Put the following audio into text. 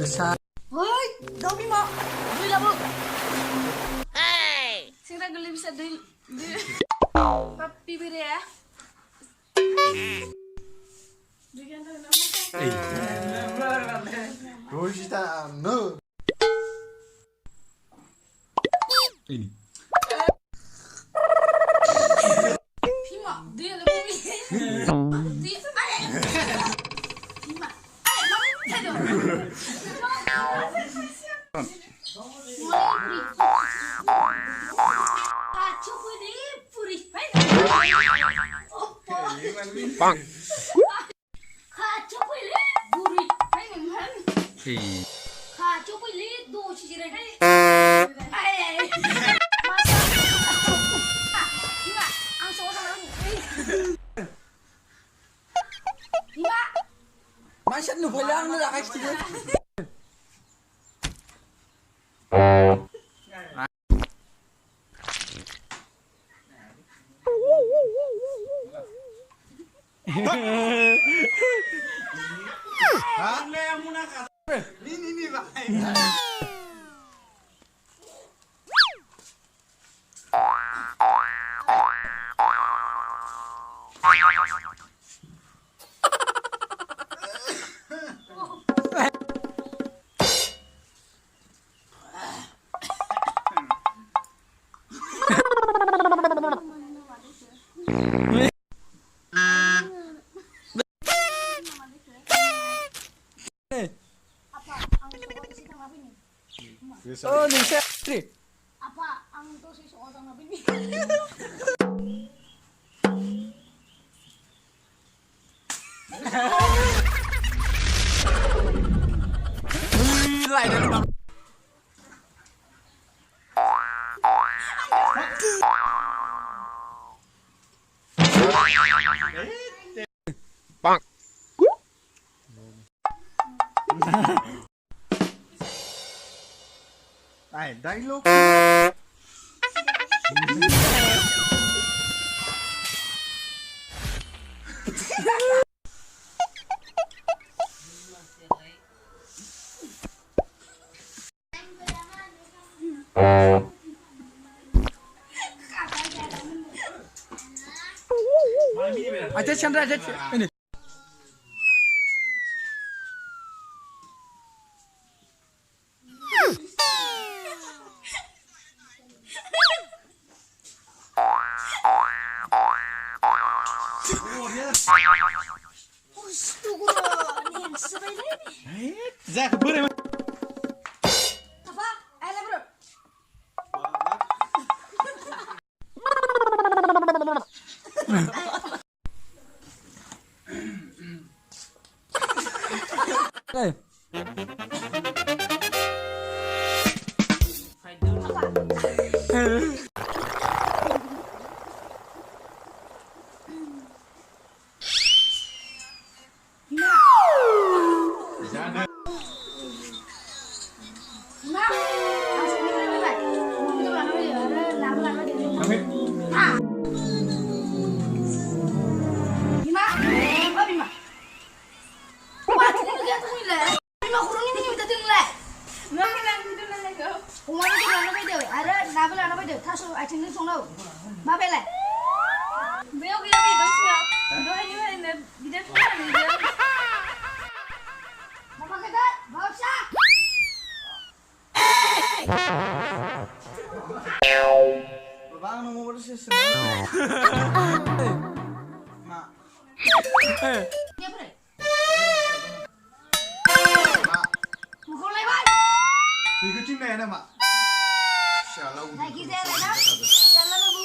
besar. Woi, dong Bimo. Duit lah, Bu. Hey. Sing ra geli bisa duit. Papi bere ya. Duit kan nama. Rosita, no. Ini. Bimo, dia lebih. Dia Bimo. Ayo, Bang. Masih nu bayang nu dah kasih dia. Ini Pak. Oh, ni saya. Apa ang to si seorang nabi ni? Lại đây. Bang. Này, đây lúc. Aja Chandra aja ini. Zak, boleh. Apa? Ayo bro. Hey. Bang nomor sih semua. Mak. Dia bre. Mukul lewat. Ikutin deh, Mak. Insyaallah. Lagi saya lewat. Jalan lu.